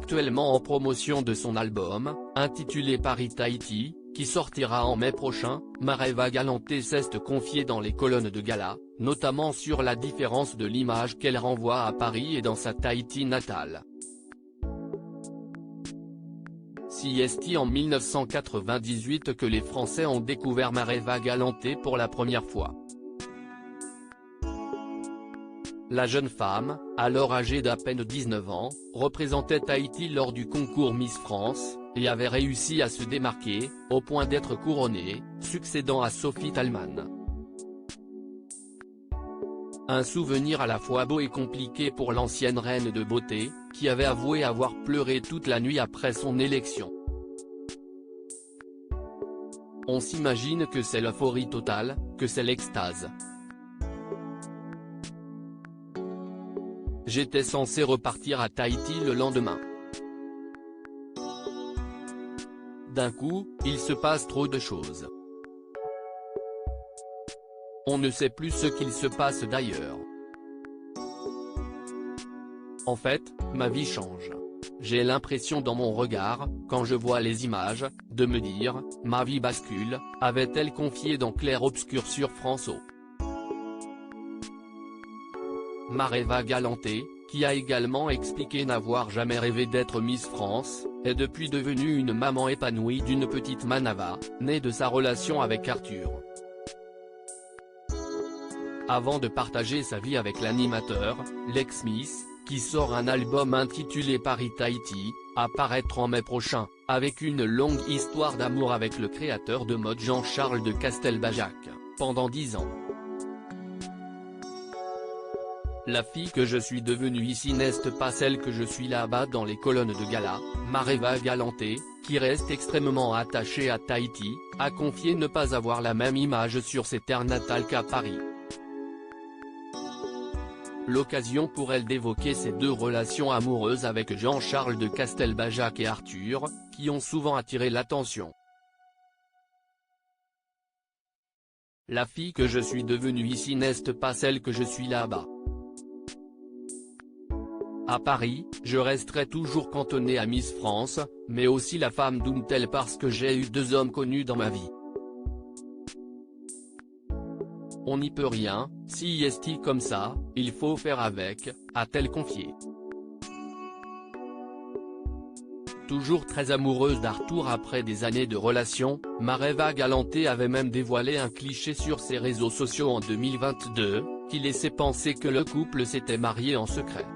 actuellement en promotion de son album, intitulé Paris Tahiti, qui sortira en mai prochain. Mareva Galanté s'est confiée dans les colonnes de gala, notamment sur la différence de l'image qu'elle renvoie à Paris et dans sa Tahiti natale. C'est en 1998 que les Français ont découvert Mareva Galanté pour la première fois. La jeune femme, alors âgée d'à peine 19 ans, représentait Tahiti lors du concours Miss France, et avait réussi à se démarquer, au point d'être couronnée, succédant à Sophie Thalmann. Un souvenir à la fois beau et compliqué pour l'ancienne reine de beauté, qui avait avoué avoir pleuré toute la nuit après son élection. On s'imagine que c'est l'euphorie totale, que c'est l'extase. J'étais censé repartir à Tahiti le lendemain. D'un coup, il se passe trop de choses. On ne sait plus ce qu'il se passe d'ailleurs. En fait, ma vie change. J'ai l'impression dans mon regard, quand je vois les images, de me dire, ma vie bascule, avait-elle confié dans Clair Obscur sur France O. Mareva Galanté, qui a également expliqué n'avoir jamais rêvé d'être Miss France, est depuis devenue une maman épanouie d'une petite Manava, née de sa relation avec Arthur. Avant de partager sa vie avec l'animateur, l'ex-Miss, qui sort un album intitulé Paris Tahiti, à paraître en mai prochain, avec une longue histoire d'amour avec le créateur de mode Jean-Charles de Castelbajac, pendant 10 ans. La fille que je suis devenue ici n'est pas celle que je suis là-bas dans les colonnes de gala. Mareva Galanté, qui reste extrêmement attachée à Tahiti, a confié ne pas avoir la même image sur ses terres natales qu'à Paris. L'occasion pour elle d'évoquer ses deux relations amoureuses avec Jean-Charles de Castelbajac et Arthur, qui ont souvent attiré l'attention. La fille que je suis devenue ici n'est pas celle que je suis là-bas. À Paris, je resterai toujours cantonnée à Miss France, mais aussi la femme d'Umtel parce que j'ai eu deux hommes connus dans ma vie. On n'y peut rien, si est comme ça, il faut faire avec, a-t-elle confié. Toujours très amoureuse d'Arthur après des années de relation, Mareva Galanté avait même dévoilé un cliché sur ses réseaux sociaux en 2022, qui laissait penser que le couple s'était marié en secret.